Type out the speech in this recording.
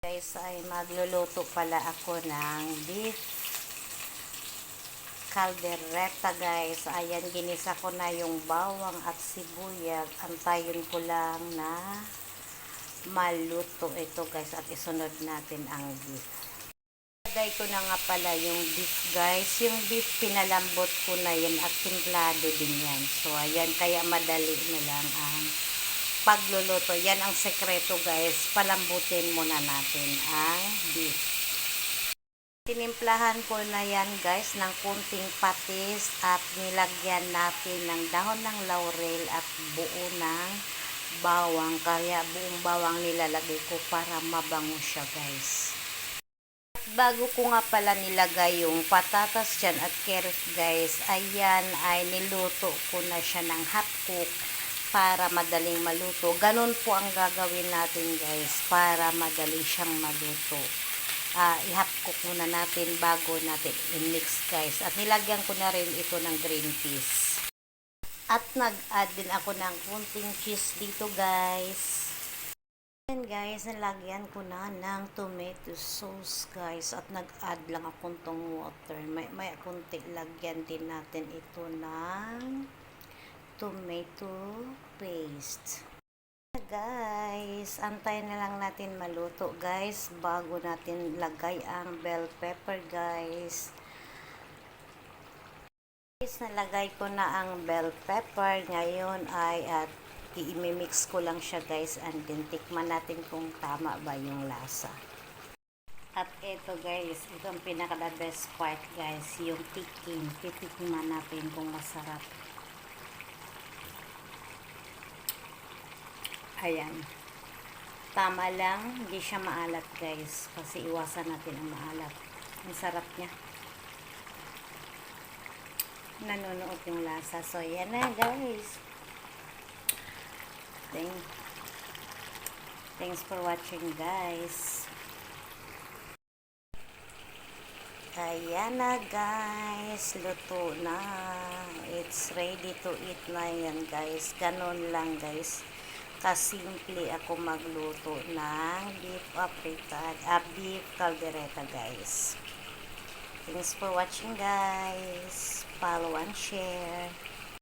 Guys, ay magluluto pala ako ng beef caldereta guys. Ayan, ginisa ko na yung bawang at sibuyas. Antayin ko lang na maluto ito guys at isunod natin ang beef. Lagay ko na nga pala yung beef guys. Yung beef pinalambot ko na yan at timplado din yan. So ayan, kaya madali na lang ang pagluluto. Yan ang sekreto guys. Palambutin muna natin ang beef. Tinimplahan ko na yan guys ng kunting patis at nilagyan natin ng dahon ng laurel at buo ng bawang. Kaya buong bawang nilalagay ko para mabango siya guys. Bago ko nga pala nilagay yung patatas dyan at carrot guys, ayan ay niluto ko na siya ng hot cook para madaling maluto. Ganun po ang gagawin natin guys para madali siyang maluto. I-hot cook muna natin bago natin i-mix guys. At nilagyan ko na rin ito ng green peas. At nag-add din ako ng kunting cheese dito guys. And guys, nilagyan ko na ng tomato sauce guys. At nag-add lang akong tong water. May kunti lagyan din natin ito ng tomato paste. Guys, antayin na lang natin maluto guys bago natin lagay ang bell pepper guys. Guys, nalagay ko na ang bell pepper ngayon ay at i-mix ko lang siya guys and then tikman natin kung tama ba yung lasa. At ito guys, ito ang pinaka the best part guys, yung titikman natin kung masarap. Ayan. Tama lang, hindi siya maalat guys. Kasi iwasan natin ang maalat. Ang sarap niya. Nanonood yung lasa. So, yan na guys. Thanks for watching guys. Ayan na guys. Luto na. It's ready to eat na yan guys. Ganon lang guys. Kasimple ako magluto ng beef caldereta guys. Thanks for watching guys. Follow and share.